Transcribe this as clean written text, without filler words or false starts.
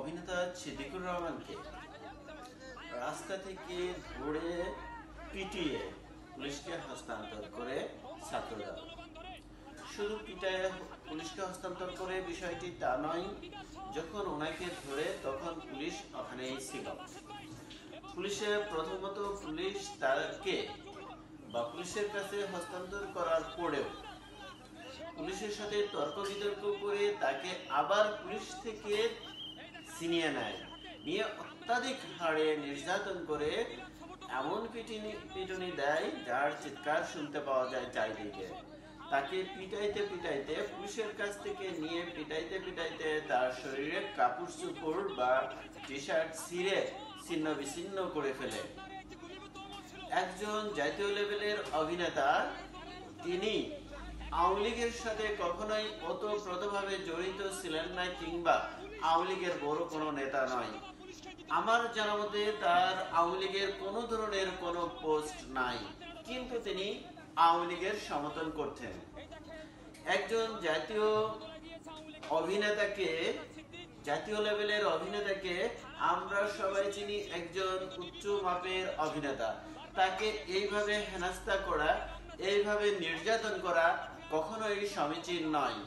অভিনেতা সিদ্দিকুর রহমানকে রাস্তা থেকে ধরে পিটিয়ে পুলিশকে হস্তান্তর করে ছাত্রদল। শুধু পিটায় পুলিশকে হস্তান্তর করে বিষয়টি তা নয়, যখন ওনাকে ধরে তখন পুলিশ ওখানেই ছিল। প্রথমত পুলিশ তাকে পুলিশের কাছে হস্তান্তর করার পরেও পুলিশের সাথে তর্ক বিতর্ক করে তাকে আবার পুলিশ থেকে ছিনিয়ে নেয়, নিয়ে অত্যাধিক হারে নির্যাতন করে এমন পিটুনি দেয় যার চিৎকার শুনতে পাওয়া যায় চারিদিকে। তাকে পিটাইতে পিটাইতে পুলিশের কাছ থেকে নিয়ে পিটাইতে পিটাইতে তার শরীরে কাপড় চোপড় বা টি শার্ট ছিঁড়ে ছিন্ন বিচ্ছিন্ন করে ফেলে। একজন জাতীয় লেভেলের অভিনেতা, তিনি আওয়ামী লীগের সাথে কখনোই ওতপ্রোতভাবে জড়িত ছিলেন না, কিংবা আওয়ামী লীগের বড় কোনো নেতা নয়। আমার জানা মতে তার আওয়ামী লীগের কোনো ধরনের কোনো পোস্ট নাই, কিন্তু তিনি আওয়ামী লীগের সমর্থন করতেন। একজন জাতীয় লেভেলের অভিনেতাকে আমরা সবাই চিনি একজন উচ্চ মাপের অভিনেতা। তাকে এইভাবে হেনস্থা করা, এইভাবে নির্যাতন করা কখনোই সমীচীন নয়।